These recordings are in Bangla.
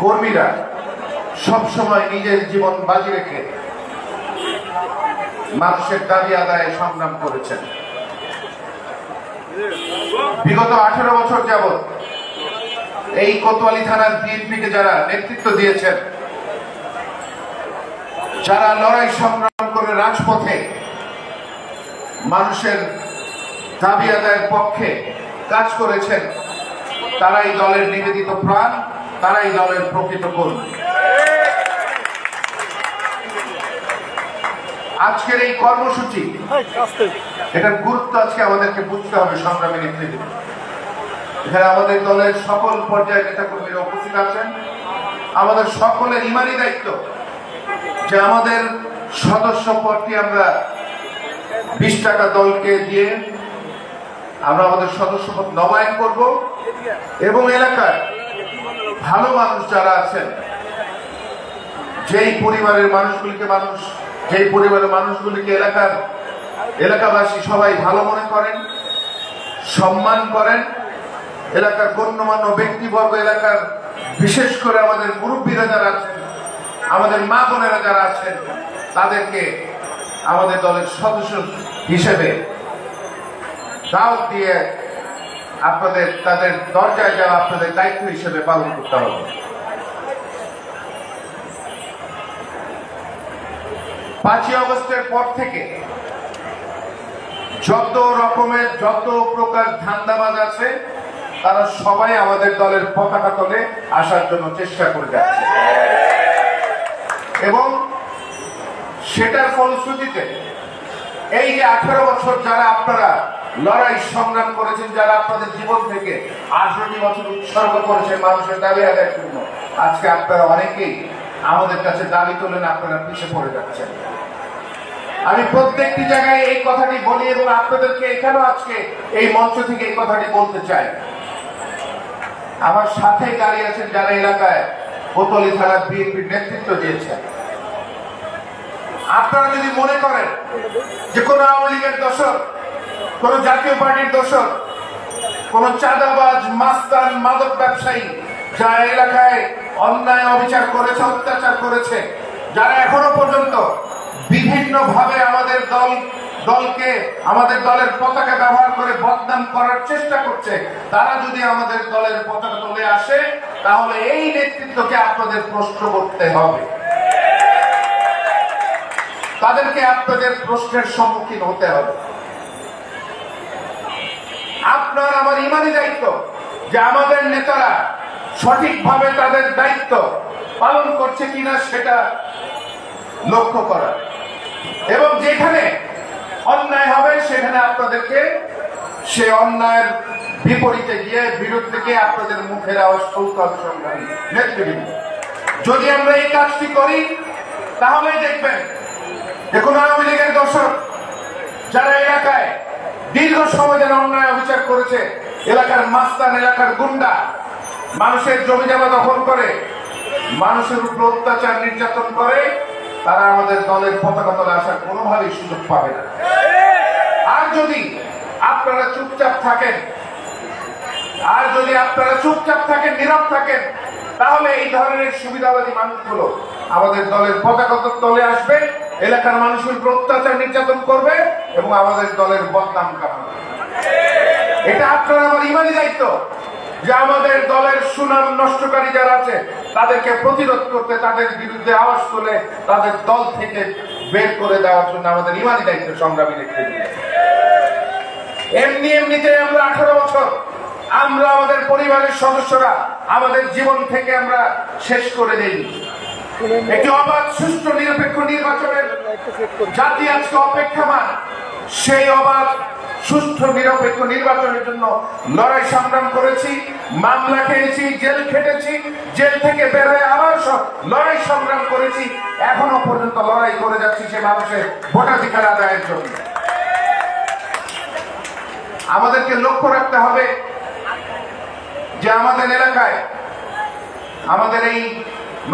কর্মীরা সবসময় নিজের জীবন বাজি রেখে মানুষের দাবি আদায়ে সংগ্রাম করেছেন। বিগত 18 বছর যাবৎ এই কোতোয়ালি থানার বিএনপিকে যারা নেতৃত্ব দিয়েছেন, যারা লড়াই সংগ্রাম করে রাজপথে মানুষের দাবি আদায়ের পক্ষে কাজ করেছেন, তারাই দলের নিবেদিত প্রাণ, তারাই দলের প্রকৃত কর্মী। আজকের এই কর্মসূচি, এটার গুরুত্ব আজকে আমাদেরকে বুঝতে হবে। সংগ্রামী নেতৃত্ব, এখানে আমাদের দলের সকল পর্যায়ের নেতাকর্মীরা উপস্থিত আছেন। আমাদের সকলের ইমানি দায়িত্ব যে আমাদের সদস্য পদটি আমরা 20 টাকা দলকে দিয়ে আমরা আমাদের সদস্য পদ নবায়ন করব এবং এলাকার ভালো মানুষ যারা আছেন, যেই পরিবারের মানুষগুলিকে এলাকাবাসী সবাই ভালো মনে করেন, সম্মান করেন, এলাকার গণ্যমান্য ব্যক্তিবর্গ, এলাকার বিশেষ করে আমাদের মুরব্বীরা যারা আছেন, আমাদের মা বোনেরা যারা আছেন, তাদেরকে আমাদের দলের সদস্য হিসেবে দাওয়াত দিয়ে তাদের দরজায় যাওয়া আপনাদের দায়িত্ব হিসেবে পালন করতে হবে। 5ই আগস্টের পর থেকে যত প্রকার ধান্দাবাজ আছে, তারা সবাই আমাদের দলের পতাকা তলে আসার জন্য চেষ্টা করে যাচ্ছে এবং সেটার ফলশ্রুতিতে এই যে 18 বছর যারা আপনারা লড়াই সংগ্রাম করেছেন, যারা আপনাদের জীবন থেকে 18 বছর উৎসর্গ করেছেন মানুষের দাবি আদায়ের জন্য, আজকে আপনারা অনেকেই আমাদের কাছে দাবি তোলেন, আপনারা পিছিয়ে পড়ে যাচ্ছেন। আমি প্রত্যেকটি জায়গায় এই কথাটি বলি এবং আপনাদেরকে এখানেও আজকে এই মঞ্চ থেকে এই কথাটি বলতে চাই। আমার সাথে দাঁড়িয়ে আছেন যারা এলাকায় কোতোয়ালি থানার বিএনপির নেতৃত্ব দিয়েছেন। আপনারা যদি মনে করেন যে কোন আওয়ামী লীগের দোসর, কোন জাতীয় পার্টির দোসর, কোন চাঁদাবাজ, মাস্তান, মাদক ব্যবসায়ী যারা এলাকায় অন্যায় অবিচার করেছে, অত্যাচার করেছে, যারা এখনো পর্যন্ত বিভিন্ন ভাবে আমাদের দলের পতাকা ব্যবহার করে বদনাম করার চেষ্টা করছে, তারা যদি আমাদের দলের পতাকা তুলে আসে, তাহলে এই নেতৃত্বকে আপনাদের প্রশ্ন করতে হবে, তাদেরকে আপনাদের প্রশ্নের সম্মুখীন হতে হবে। আপনার আমার ইমানি দায়িত্ব যে আমাদের নেতারা সঠিকভাবে তাদের দায়িত্ব পালন করছে কিনা সেটা লক্ষ্য করা এবং যেখানে অন্যায় হবে সেখানে আপনাদেরকে সে অন্যায়ের বিপরীতে গিয়ে বিরুদ্ধে গিয়ে আপনাদের মুখের আওয়াজ তুলতে হবে। সংগ্রামী নেতৃবৃন্দ, যদি আমরা এই কাজটি করি তাহলেই দেখবেন যে কোন আওয়ামী লীগের দোসর যারা এলাকায় দীর্ঘ সময় যেন অন্যায় অবিচার করেছে, এলাকার মাস্তান, এলাকার গুন্ডা, মানুষের জমি জমা দখল করে, মানুষের উপর অত্যাচার নির্যাতন করে, তারা আমাদের দলের পতাকা তলে আসার কোনোভাবেই সুযোগ পাবে না। আর যদি আপনারা চুপচাপ থাকেন, নীরব থাকেন, তাহলে এই ধরনের সুবিধাবাদী মানুষগুলো আমাদের দলের পতাকা তলে আসবে, এলাকার মানুষের উপর অত্যাচার নির্যাতন করবে এবং আমাদের দলের বদনাম কামাবে। এটা আপনার আমার ইমানি দায়িত্ব যে আমাদের দলের সুনাম নষ্টকারী যারা আছে তাদেরকে প্রতিরোধ করতে, তাদের বিরুদ্ধে আওয়াজ তুলে তাদের দল থেকে বের করে দেওয়ার জন্য আমাদের ইমানি দায়িত্ব। সংগ্রামী নেতৃত্ব, এমনিতে আমরা 18 বছর আমরা আমাদের পরিবারের সদস্যরা আমাদের জীবন থেকে আমরা শেষ করে দেই। একটি অবাধ, সুষ্ঠু, নিরপেক্ষ নির্বাচনের জাতি আজকে অপেক্ষমান। সেই অবাধ, সুষ্ঠু, নিরপেক্ষ নির্বাচনের জন্য লড়াই সংগ্রাম করেছি, মামলা খেয়েছি, জেল খেটেছি, জেল থেকে বের হয়ে আবার লড়াই সংগ্রাম করেছি, এখনো পর্যন্ত লড়াই করে যাচ্ছি সে মানুষের ভোটাধিকার আদায়ের জন্য। আমাদেরকে লক্ষ্য রাখতে হবে যে আমাদের এলাকায় আমাদের এই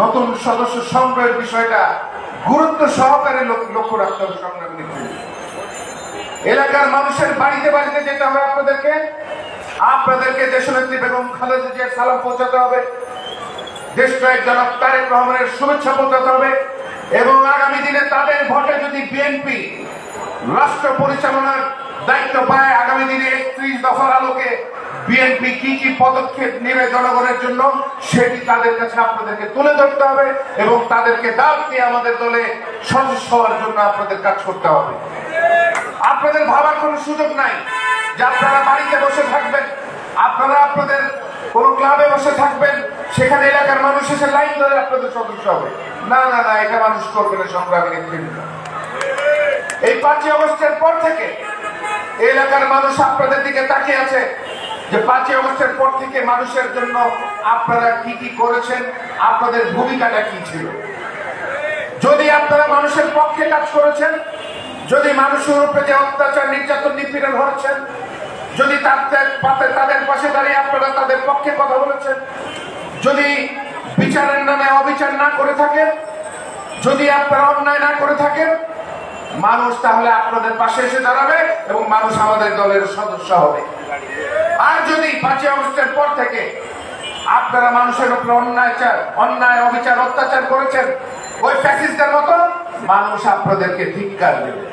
নতুন সদস্য সংগ্রহের বিষয়টা গুরুত্ব সহকারে লক্ষ্য রাখতে হবে। সংগ্রামী এলাকার মানুষের বাড়িতে বাড়িতে যেতে হবে, আপনাদেরকে দেশনেত্রী বেগম খালেদা জিয়ার সালাম পৌঁছাতে হবে, দেশনায়ক জনাব তারেক রহমানের শুভেচ্ছা পৌঁছাতে হবে এবং আগামী দিনে তাদের ভোটে যদি বিএনপি রাষ্ট্র পরিচালনার দায়িত্ব পায়, আগামী দিনে ৩১ দফার আলোকে বিএনপি কি কি পদক্ষেপ নেবে জনগণের জন্য সেটি তাদের কাছে আপনাদেরকে তুলে ধরতে হবে এবং তাদেরকে দাওয়াত দিয়ে আমাদের দলে সদস্য হওয়ার জন্য আপনাদের কাজ করতে হবে। আপনাদের ভাবার কোনো সুযোগ নাই যে আপনারা বাড়িতে বসে থাকবেন, আপনারা আপনাদের কোন ক্লাবে বসে থাকবেন, সেখানে এলাকার মানুষ এসে লাইন ধরে আপনাদের সদস্য হবে। না না না, এটা মানুষ করবে না। সংগ্রামী নেতৃবৃন্দ, এই ৫ই আগস্টের পর থেকে এলাকার মানুষ আপনাদের দিকে তাকিয়ে আছে যে ৫ই আগস্টের পর থেকে মানুষের জন্য আপনারা কি কি করেছেন, আপনাদের ভূমিকাটা কি ছিল। যদি আপনারা মানুষের পক্ষে কাজ করেছেন, যদি মানুষের উপরে যে অত্যাচার নির্যাতন নিপীড়ন হচ্ছেন, যদি তাদের পাশে দাঁড়িয়ে আপনারা তাদের পক্ষে কথা বলেছেন, যদি বিচারের নামে অবিচার না করে থাকেন, যদি আপনারা অন্যায় না করে থাকেন, মানুষ তাহলে আপনাদের পাশে এসে দাঁড়াবে এবং মানুষ আমাদের দলের সদস্য হবে। আর যদি ৫ই আগস্টের পর থেকে আপনারা মানুষের উপর অন্যায় অবিচার অত্যাচার করেছেন ওই ফ্যাসিস্টদের মতো, মানুষ আপনাদেরকে ধিক্কার দেবে।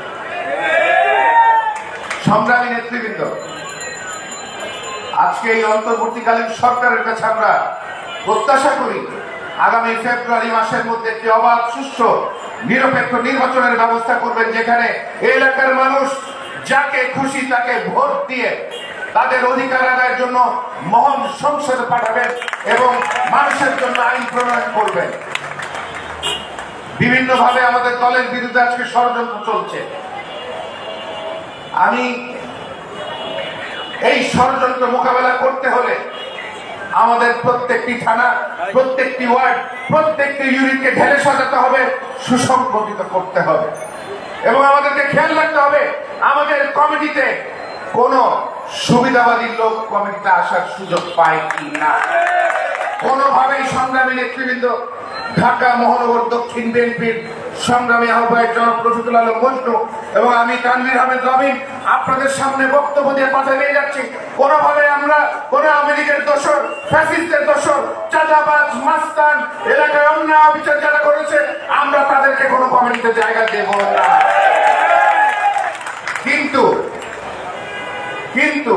সংগ্রামী নেতৃবৃন্দ, আজকে এই অন্তর্বর্তীকালীন সরকারের কাছে আমরা প্রত্যাশা করি আগামী ফেব্রুয়ারি মাসের মধ্যে একটি অবাধ, সুষ্ঠু, নিরপেক্ষ নির্বাচনের ব্যবস্থা করবেন, যেখানে এলাকার মানুষ যাকে খুশি তাকে ভোট দিয়ে তাদের অধিকার আদায়ের জন্য মহান সংসদে পাঠাবেন এবং মানুষের জন্য আইন প্রণয়ন করবেন। বিভিন্নভাবে আমাদের দলের বিরুদ্ধে আজকে ষড়যন্ত্র চলছে। আমি এই ষড়যন্ত্র মোকাবেলা করতে হলে আমাদের প্রত্যেকটি থানা, প্রত্যেকটি ওয়ার্ড, প্রত্যেকটি ইউনিটকে ঢেলে সাজাতে হবে, সুসংগঠিত করতে হবে এবং আমাদেরকে খেয়াল রাখতে হবে আমাদের কমিটিতে কোন সুবিধাবাদী লোক কমিটিতে আসার সুযোগ পায় কি না। কোনোভাবেই সংগ্রামী নেতৃবৃন্দ, ঢাকা মহানগর দক্ষিণ বিএনপির সংগ্রামী আহ্বায়ক জনাব রফিকুল আলম মজনু এবং আমি তানভীর আহমেদ রবিন আপনাদের সামনে বক্তব্য দিয়ে কথা নিয়ে যাচ্ছি। কোনোভাবে আমরা কোন আমেরিকার দোষর, ফ্যাসিস্টের দোষর, চাঁদাবাজ, মাস্তান, এলাকায় অন্যায় অবিচার যারা করেছে, আমরা তাদেরকে কোনো কমিটিতে জায়গা দেব না। কিন্তু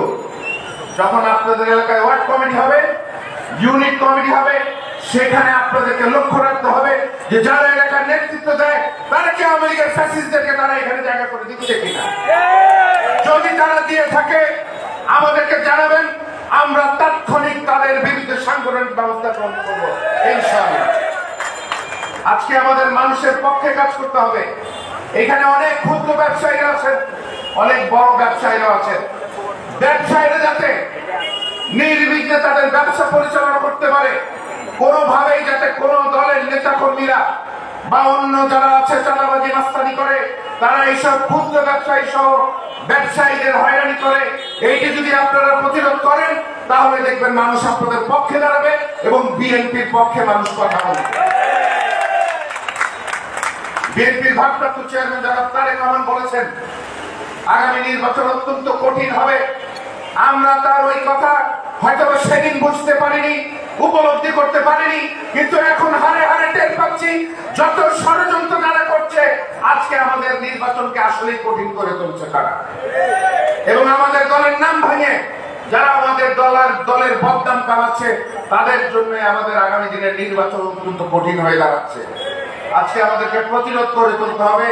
যখন আপনাদের এলাকায় ওয়ার্ড কমিটি হবে, ইউনিট কমিটি হবে, সেখানে আপনাদেরকে লক্ষ্য রাখতে হবে যে যারা এলাকার নেতৃত্ব দেয় তারা কি আমেরিকার ফ্যাসিস্টদেরকে তারা এখানে জায়গা করে দিচ্ছে কিনা। যদি তারা দিয়ে থাকে আমাদেরকে জানাবেন, আমরা তাৎক্ষণিক তাদের বিরুদ্ধে সাংগঠনিক ব্যবস্থা গ্রহণ করব ইনশাআল্লাহ। আজকে আমাদের মানুষের পক্ষে কাজ করতে হবে। এখানে অনেক ক্ষুদ্র ব্যবসায়ীরা আছেন, অনেক বড় ব্যবসায়ীরা আছেন। ব্যবসায়ীরা যাতে নির্বিঘ্নে তাদের ব্যবসা পরিচালনা করতে পারে, কোনোভাবেই যাতে কোন দলের নেতা কর্মীরা বা অন্য যারা আছে চাঁদাবাজি মাস্তানি করে, তারা এইসব ক্ষুদ্র ব্যবসায়ী সহ ব্যবসায়ীদের হয়রানি করে, এইটি যদি আপনারা প্রতিরোধ করেন তাহলে দেখবেন মানুষ আপনাদের পক্ষে দাঁড়াবে এবং বিএনপির পক্ষে মানুষ কথা বলবে। বিএনপির ভারপ্রাপ্ত চেয়ারম্যান জনাব তারেক রহমান বলেছেন আগামী নির্বাচন অত্যন্ত কঠিন হবে। আমরা তার ওই কথা হয়তো সেদিন বুঝতে পারিনি, উপলব্ধি করতে পারিনি, কিন্তু এখন হারে হারে টের পাচ্ছি যত ষড়যন্ত্র তারা করছে, আজকে আমাদের নির্বাচনকে আসলেই কঠিন করে তুলছে তারা। এবং আমাদের দলের নাম ভাঙে যারা আমাদের দলের বদনাম কামাচ্ছে, তাদের জন্য আমাদের আগামী দিনের নির্বাচন অত্যন্ত কঠিন হয়ে দাঁড়াচ্ছে। আজকে আমাদেরকে প্রতিরোধ করে তুলতে হবে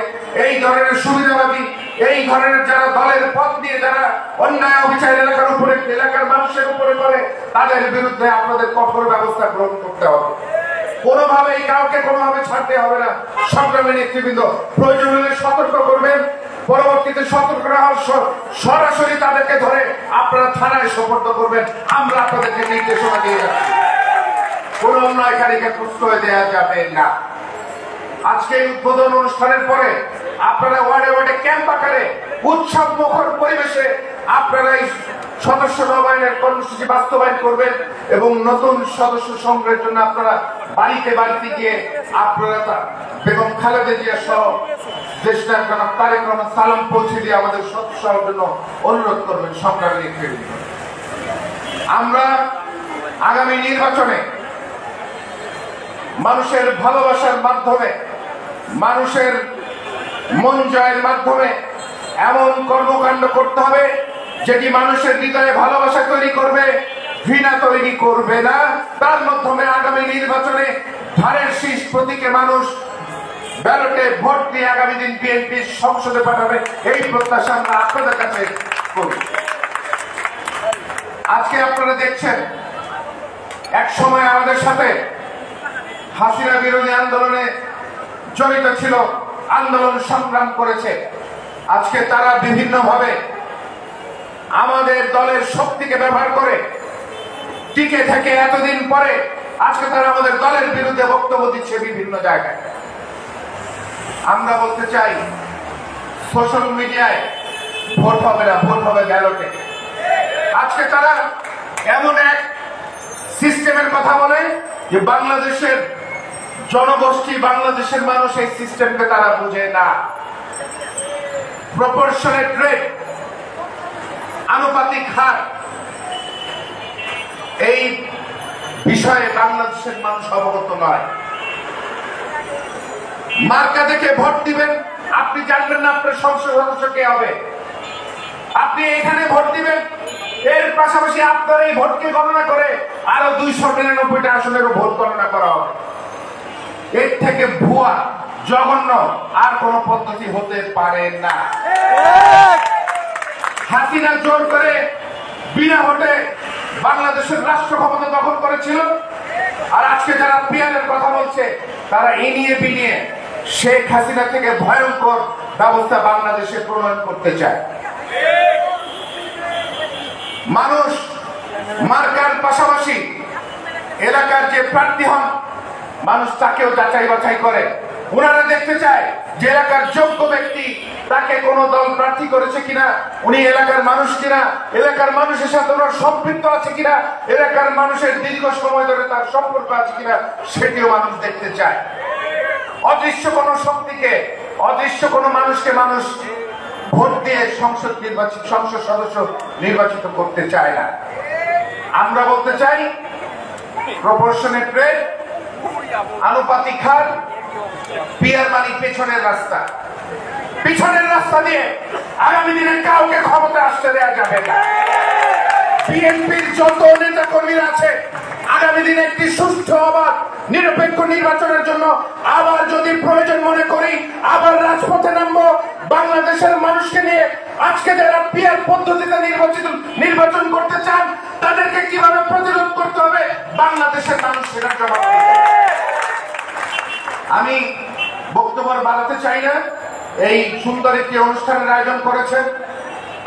এই ধরনের সুবিধাবাদী, এই ধরনের যারা দলের পথ নিয়ে যারা অন্যায় অবিচার এলাকার উপরে, এলাকার মানুষের উপরে করে, তাদের বিরুদ্ধে আপনাদের কঠোর ব্যবস্থা গ্রহণ করতে হবে। কোনোভাবেই কাউকে কোনোভাবে ছাড়তে হবে না। সংগ্রামী নেতৃবৃন্দ, প্রয়োজন হলে সতর্ক করবেন, পরবর্তীতে সতর্ক না হওয়ার সরাসরি তাদেরকে ধরে আপনারা থানায় সোপর্দ করবেন। আমরা আপনাদেরকে নির্দেশনা দিয়ে যাচ্ছি, কোন অন্যায়কারীকে প্রশ্রয় দেওয়া যাবে না। আজকে এই উদ্বোধন অনুষ্ঠানের পরে আপনারা ওয়ার্ডে ওয়ার্ডে ক্যাম্প আকারে উৎসব মুখর পরিবেশে আপনারা এই সদস্য নবায়নের কর্মসূচি বাস্তবায়ন করবেন এবং নতুন সদস্য সংগ্রহের জন্য আপনারা বাড়িতে বাড়িতে গিয়ে আপনারা বেগম খালেদা জিয়া সহ দেশনায়ক জনাব তারেক রহমান সালাম পৌঁছে দিয়ে আমাদের সদস্য হওয়ার জন্য অনুরোধ করবেন। সংগ্রামী নেতৃবৃন্দ, আমরা আগামী নির্বাচনে মানুষের ভালোবাসার মাধ্যমে, মানুষের মন জয়ের মাধ্যমে এমন কর্মকাণ্ড করতে হবে যেটি মানুষের হৃদয়ে ভালোবাসা তৈরি করবে, ঘৃণা তৈরি করবে না। তার মাধ্যমে আগামী নির্বাচনে ধারের শীষ প্রতীকে মানুষ ব্যালটে ভোট দিয়ে আগামী দিন বিএনপি সংসদে পাঠাবে, এই প্রত্যাশা আমরা আপনাদের কাছে করি। আজকে আপনারা দেখছেন, এক সময় আমাদের সাথে হাসিনা বিরোধী আন্দোলনে জড়িত ছিল, আন্দোলন সংগ্রাম করেছে। আজকে তারা বিভিন্নভাবে আমাদের দলের শক্তিকে ব্যবহার করে টিকে থেকে এতদিন পরে আজকে তারা আমাদের দলের বিরুদ্ধে বক্তব্য দিচ্ছে বিভিন্ন জায়গায়। আমরা বলতে চাই, সোশ্যাল মিডিয়ায় ভোট হবে না, ভোট হবে ব্যালটে। আজকে তারা এমন এক সিস্টেমের কথা বলে যে বাংলাদেশের জনগোষ্ঠী, বাংলাদেশের মানুষ এই সিস্টেমকে তারা বুঝে না। প্রপোর্শনেট রেট, আনুপাতিক হার, এই বিষয়ে বাংলাদেশের মানুষ অবগত নয়। মার্কা দেখে ভোট দিবেন, আপনি জানবেন না আপনার সংসদ সদস্য কে হবে। আপনি এখানে ভোট দিবেন, এর পাশাপাশি আপনার এই ভোটকে গণনা করে আরো 299টা আসনেরও ভোট গণনা করা হবে। এর থেকে ভুয়া, জঘন্য আর কোন পদ্ধতি হতে পারে না। হাসিনা জোর করে বিনা ভোটে বাংলাদেশের রাষ্ট্র ক্ষমতা দখল করেছিল, আর আজকে যারা পিয়ারের কথা বলছে তারা এনিয়ে বিনিয়ে শেখ হাসিনা থেকে ভয়ঙ্কর ব্যবস্থা বাংলাদেশে প্রণয়ন করতে চায়। মানুষ মার্কার পাশাপাশি এলাকার যে প্রার্থী হন, মানুষ তাকেও যাচাই বাছাই করে। ওনারা দেখতে চায় যে এলাকার যোগ্য ব্যক্তি, তাকে কোন দল প্রার্থী করেছে কিনা, উনি এলাকার মানুষ কিনা, এলাকার মানুষের সাথে ওনার সম্পৃক্ত আছে কিনা, এলাকার মানুষের দীর্ঘ সময় ধরে তার সম্পর্ক আছে কিনা, সেটিও মানুষ দেখতে চায়। অদৃশ্য কোন শক্তিকে, অদৃশ্য কোন মানুষকে মানুষ ভোট দিয়ে সংসদ সদস্য নির্বাচিত করতে চায় না। আমরা বলতে চাই, প্রপোর্শনেট রেট, আনুপাতিক হার, পিয়ার মানি পেছনের রাস্তা। পিছনের রাস্তা দিয়ে আগামী দিনে কাউকে ক্ষমতা আসতে দেওয়া যাবে না। বিএনপির যত নেতা কর্মীরা আছে, আগামী দিনে একটি সুষ্ঠু অবাধ নিরপেক্ষ নির্বাচনের জন্য আবার যদি প্রয়োজন মনে করি আবার রাজপথে নামবো। বাংলাদেশের মানুষকে নিয়ে আজকে যারা পিয়ার পদ্ধতিতে নির্বাচন করতে চান, তাদেরকে কিভাবে প্রতিরোধ করতে হবে, বাংলাদেশের মানুষ সেটার জবাব দিবে। আমি বক্তব্য বাড়াতে চাই না। এই সুন্দর একটি অনুষ্ঠানের আয়োজন করেছেন,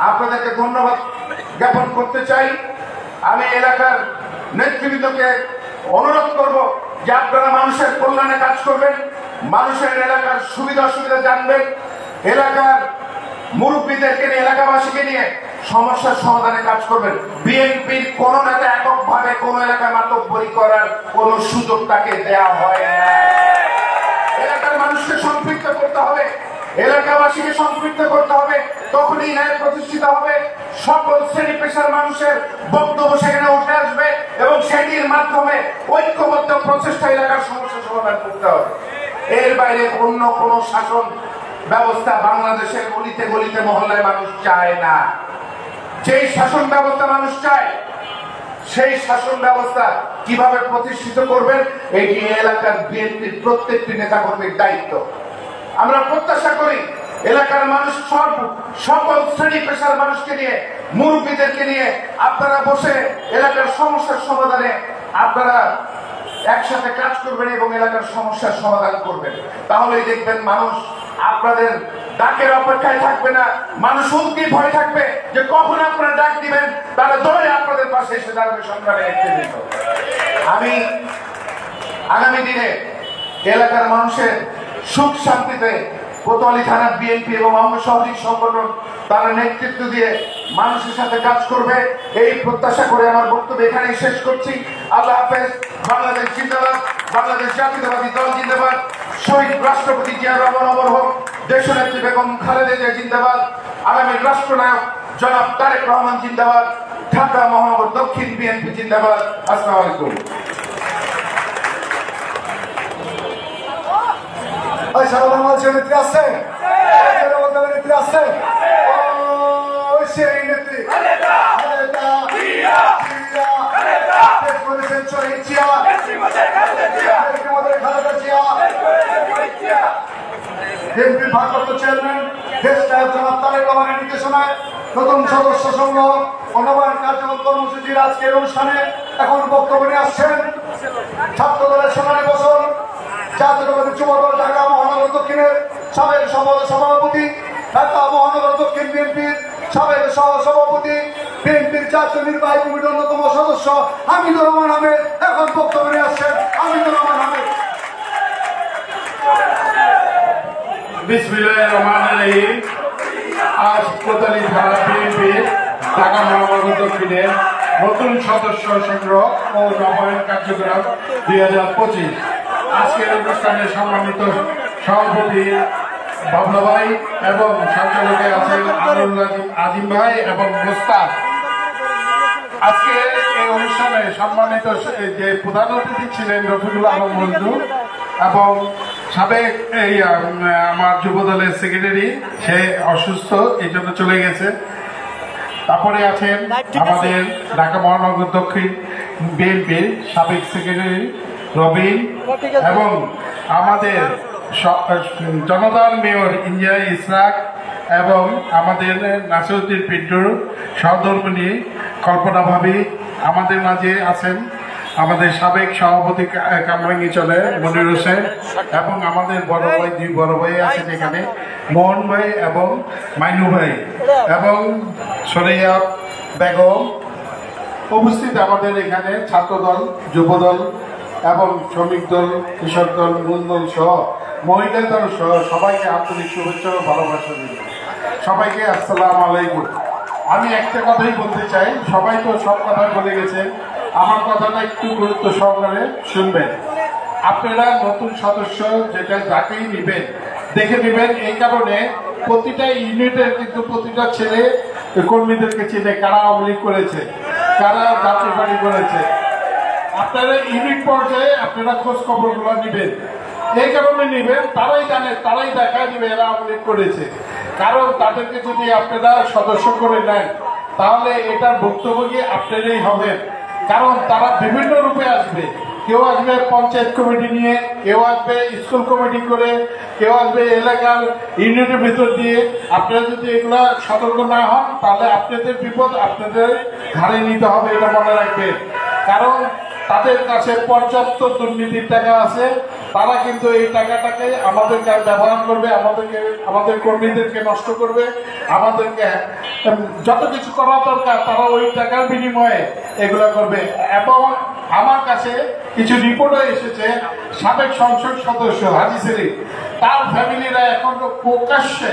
আপনাদেরকে ধন্যবাদ জ্ঞাপন করতে চাই। আমি এলাকার নেতৃবৃন্দকে অনুরোধ করব যে আপনারা মানুষের কল্যাণে কাজ করবেন, মানুষের এলাকার সুবিধা অসুবিধা জানবেন, এলাকার মুরব্বীদেরকে নিয়ে, এলাকাবাসীকে নিয়ে সমস্যার সমাধানে কাজ করবেন। বিএনপির কোন নেতা এককভাবে কোন এলাকায় মাতব্বরি করার কোন সুযোগ তাকে দেয়া হয় না। এলাকার মানুষকে সম্পৃক্ত করতে হবে, এলাকাবাসীকে সম্পৃক্ত করতে হবে, তখনই ন্যায় প্রতিষ্ঠিত হবে। সকল শ্রেণী পেশার মানুষের বক্তব্য সেখানে উঠে আসবে এবং সেটির মাধ্যমে ঐক্যবদ্ধ প্রচেষ্টা এলাকার সমস্যা সমাধান করতে হবে। এর বাইরে অন্য কোন শাসন ব্যবস্থা বাংলাদেশের গলিতে গলিতে মহল্লায় মানুষ চায় না। যেই শাসন ব্যবস্থা মানুষ চায়, সেই শাসন ব্যবস্থা কিভাবে প্রতিষ্ঠিত করবেন, এটি এলাকার বিএনপির প্রত্যেকটি নেতা কর্মীর দায়িত্ব। আমরা প্রত্যাশা করি এলাকার মানুষ, সকল শ্রেণী পেশার মানুষকে নিয়ে, মুরব্বীদেরকে নিয়ে আপনারা বসে এলাকার সমস্যার সমাধানে আপনারা একসাথে কাজ করবেন এবং এলাকার সমস্যার সমাধান করবেন। তাহলেই দেখবেন মানুষ আপনাদের ডাকের অপেক্ষায় থাকবে না, মানুষ উল্টি ভয় থাকবে যে কখন আপনারা ডাক দিবেন, তারা দৌড়ে আপনাদের পাশে এসে দাঁড়াবে সংগ্রামে নেতৃত্ব। আমি আগামী দিনে এলাকার মানুষের সুখ শান্তিতে কোতোয়ালি থানার বিএনপি এবং অঙ্গ সহযোগী সংগঠন তারা নেতৃত্ব দিয়ে মানুষের সাথে কাজ করবে, এই প্রত্যাশা করে আমার বক্তব্য এখানেই শেষ করছি। আল্লাহ হাফেজ। বাংলাদেশ জিন্দাবাদ, বাংলাদেশ জাতীয়তাবাদী দল জিন্দাবাদ, শহীদ রাষ্ট্রপতি জিয়া রহমান অমর হোক, দেশনেত্রী বেগম খালেদা জিয়া জিন্দাবাদ, আগামী রাষ্ট্রনায়ক জনাব তারেক রহমান জিন্দাবাদ, ঢাকা মহানগর দক্ষিণ বিএনপি জিন্দাবাদ। আসসালামু আলাইকুম। সারা বাংলাদেশের নেত্রী আছে, নেত্রী আছে, সেই নেত্রী বিএনপির ভারপ্রাপ্ত চেয়ারম্যান দেশ নায়ক জনাব তারেক রহমানের নির্দেশনায় নতুন সদস্য সংগ্রহ ও নবায়ন কার্যক্রম কর্মসূচির আজকের অনুষ্ঠানে এখন বক্তব্য নিয়ে আসছেন ছাত্র দলের সোনালী বছর জাতীয়তাবাদী যুব দল ঢাকা মহানগর দক্ষিণের সাবেক সভাপতি, ঢাকা মহানগর দক্ষিণ বিএনপির সাবেক সহ সভাপতি, বিএনপির জাতীয় নির্বাহী কমিটির অন্যতম সদস্য হামিদুর রহমান আহমেদ এখন বক্তব্য নিয়ে আসছেন। হামিদুর রহমান আহমেদ। বিসমিল্লাহির রহমানির রহিম। আজ কোতোয়ালি থানা বিএনপির ঢাকা মহানগর দক্ষিণের নতুন সদস্য সংগ্রহ ও নবায়ন কার্যক্রম 2025 আজকের অনুষ্ঠানে সম্মানিত সভাপতি বাবলা ভাই এবং সঞ্চালকে আছেন আনোয়ারুল আজিম ভাই এবং মোস্তাক। আজকে এই অনুষ্ঠানে সম্মানিত যে প্রধান অতিথি ছিলেন রফিকুল আলম মঞ্জু এবং সাবেক এই আমার যুবদলের সেক্রেটারি, সে অসুস্থ, এই জন্য চলে গেছে। তারপরে আছেন আমাদের ঢাকা মহানগর দক্ষিণ বিএনপির সাবেক সেক্রেটারি রবিন এবং আমাদের জনতার মেয়র ইঞ্জিনিয়ার ইসরাক এবং আমাদের নাসিরউদ্দিন পিন্টুর সহধর্মিণী কল্পনা ভাবি। আমাদের মাঝে আছেন আমাদের সাবেক সভাপতি কামরাঙ্গীচলের মনির হোসেন এবং আমাদের বড় ভাই, দুই বড় ভাই আছেন এখানে, মোহন ভাই এবং মাইনু ভাই এবং সরেয়া বেগম। উপস্থিত আমাদের এখানে ছাত্রদল, যুবদল এবং শ্রমিক দল, কৃষক দল, মূল দল সহ মহিলা দল সহ সবাইকে আন্তরিক শুভেচ্ছা ও ভালোবাসা দিল। সবাইকে আসসালামু আলাইকুম। আমি একটা কথাই বলতে চাই, সবাই তো সব কথা বলে গেছে, আমার কথাটা একটু গুরুত্ব সহকারে শুনবেন। আপনারা নতুন সদস্য যেটা যাকেই নেবেন দেখে নেবেন, এই কারণে প্রতিটা ইউনিটের কিন্তু প্রতিটা ছেলে কর্মীদেরকে চিনে, কারা আওয়ামী লীগ করেছে, কারা জাতীয় পার্টি করেছে। আপনারা ইউনিট পর্যায়ে আপনারা খোঁজ খবরগুলো নেবেন, এই কারণে নেবেন, তারাই জানে, তারাই দেখায় দিবে এরা আওয়ামী লীগ করেছে। কারণ তাদেরকে যদি আপনারা সদস্য করে নেন তাহলে এটার ভুক্তভোগী আপনারাই হবেন। কারণ তারা বিভিন্ন রূপে আসবে, কেউ আসবে পঞ্চায়েত কমিটি নিয়ে, কেউ আসবে স্কুল কমিটি করে, কেউ আসবে এলাকার ইউনিটের ভিতর দিয়ে। আপনারা যদি এগুলা সতর্ক না হন তাহলে আপনাদের বিপদ আপনাদের ঘাড়ে নিতে হবে, এটা মনে রাখবেন। কারণ তাদের কাছে পর্যাপ্ত দুর্নীতির টাকা আছে, তারা কিন্তু এই টাকাটাকে আমাদের কাছে ব্যবহার করবে, আমাদের কর্মীদেরকে নষ্ট করবে, আমাদেরকে যত কিছু করা দরকার তারা ওই টাকার বিনিময়ে এগুলো করবে। এবং আমার কাছে কিছু রিপোর্টও এসেছে, সাবেক সংসদ সদস্য হাজি সেলিম তার ফ্যামিলিরা এখন প্রকাশ্যে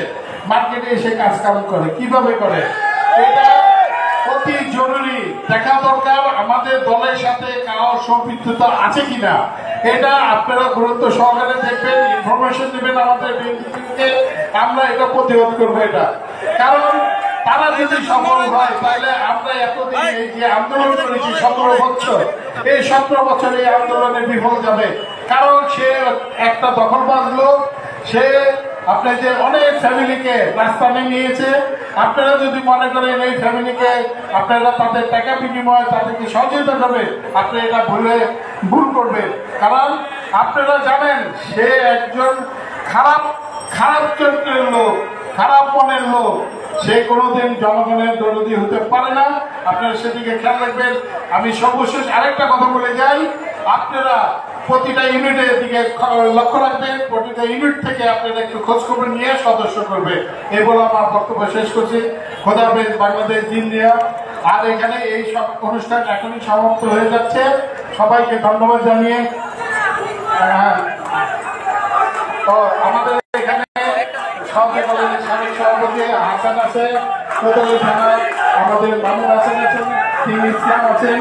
মার্কেটে এসে কাজ কাম করে। কিভাবে করে এটা অতি জরুরি দেখা দরকার, আমাদের দলের সাথে কারো সম্পৃক্ততা আছে কিনা এটা আপনারা গুরুত্ব সহকারে দেখবেন, ইনফরমেশন দেবেন আমাদের বিএনপিকে, আমরা এটা প্রতিরোধ করবো। এটা কারণ তারা যদি সফল হয় তাহলে আমরা এতদিন এই যে আন্দোলন করেছি 17 বছর, এই 17 বছর এই আন্দোলনে বিফল যাবে। কারণ সে একটা দখলবাজ লোক, সে আপনার যে অনেক ফ্যামিলিকে রাস্তানে নিয়েছে। আপনারা যদি মনে করেন এই ফ্যামিলিকে আপনারা তাদের টাকা বিনিময়ে তাদেরকে সহযোগিতা করবে, আপনি এটা ভুল করবেন। কারণ আপনারা জানেন সে একজন খারাপ চরিত্রের লোক, খারাপ মনের লোক, সে কোনোদিন জনগণের দরদি হতে পারে না। আপনারা সেদিকে খেয়াল রাখবেন। আমি সর্বশেষ আরেকটা কথা বলে যাই, আপনারা প্রতিটা ইউনিটের দিকে লক্ষ্য রাখবেন, প্রতিটা ইউনিট থেকে আপনারা একটু খোঁজ খবর নিয়ে সদস্য করবে। এই বলে আমার বক্তব্য শেষ করছি। খোদা হাফেজ, বাংলাদেশ জিন্দিয়া। আর এখানে এই সব অনুষ্ঠান এখনই সমাপ্ত হয়ে যাচ্ছে। সবাইকে ধন্যবাদ জানিয়ে আমাদের এখানে সাবেক সভাপতি হাসান আছে, কোতোয়ালি থানার আমাদের মামুন হাসান আছেন, তিনি ইসলাম আছেন,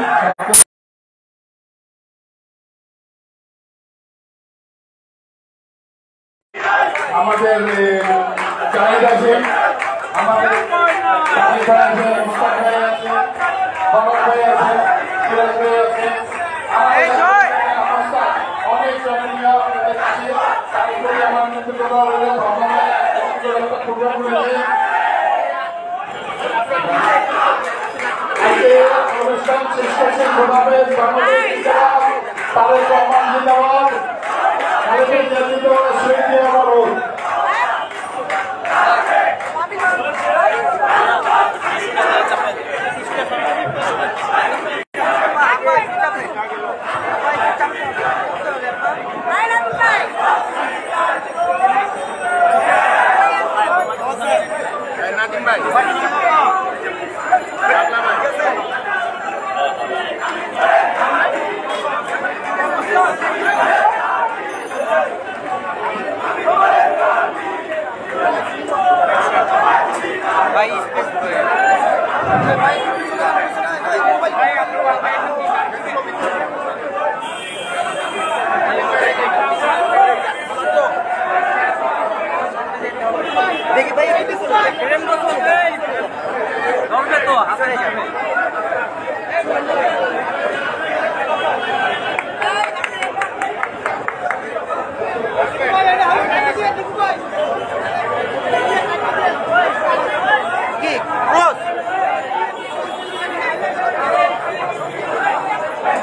আমাদের জাহিদ আছেন, আমাদের মুস্তাক ভাই আছে, বড় ভাই আছে, সিরাজ ভাই আছে, অনেক জননীয় আমার নেতৃত্ব অনুষ্ঠান শেষ করছেন ঘোরাবে তাদের প্রমাণ জিন্দাবাদ তাদের জাতীয় শহীদ আমার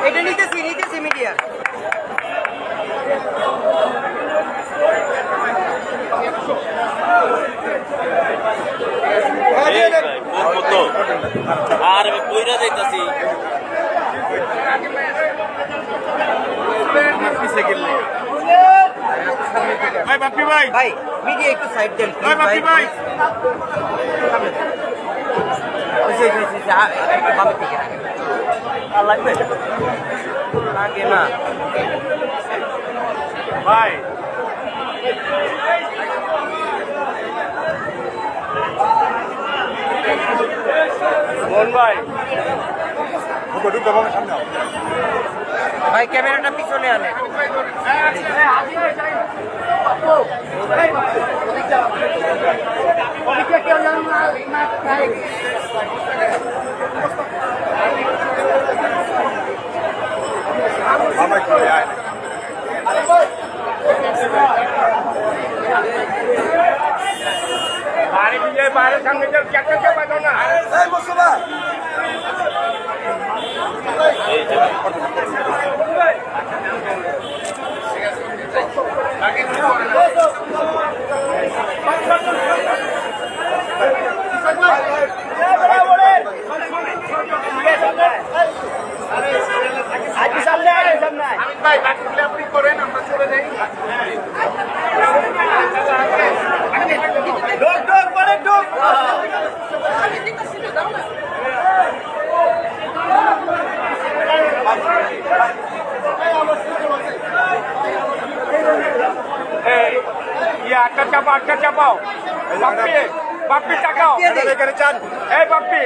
এটা নিতেছি মিডিয়া আর কইরা যাইতাছি ভাই বাপ্পি ভাই ভাই মিডিয়া একটু সাইড দেন ভাই বাপ্পি ভাই লাগবে লাগে না ভাই ভাই ক্যামেরাটা পিছনে আনে বাইরে সামনে না ভাই বাকিগুলো আপনি করেন আমরা চলে যাই আটটা চাপাও বাপ্পি টাকাও এখানে চান এই বাপ্পি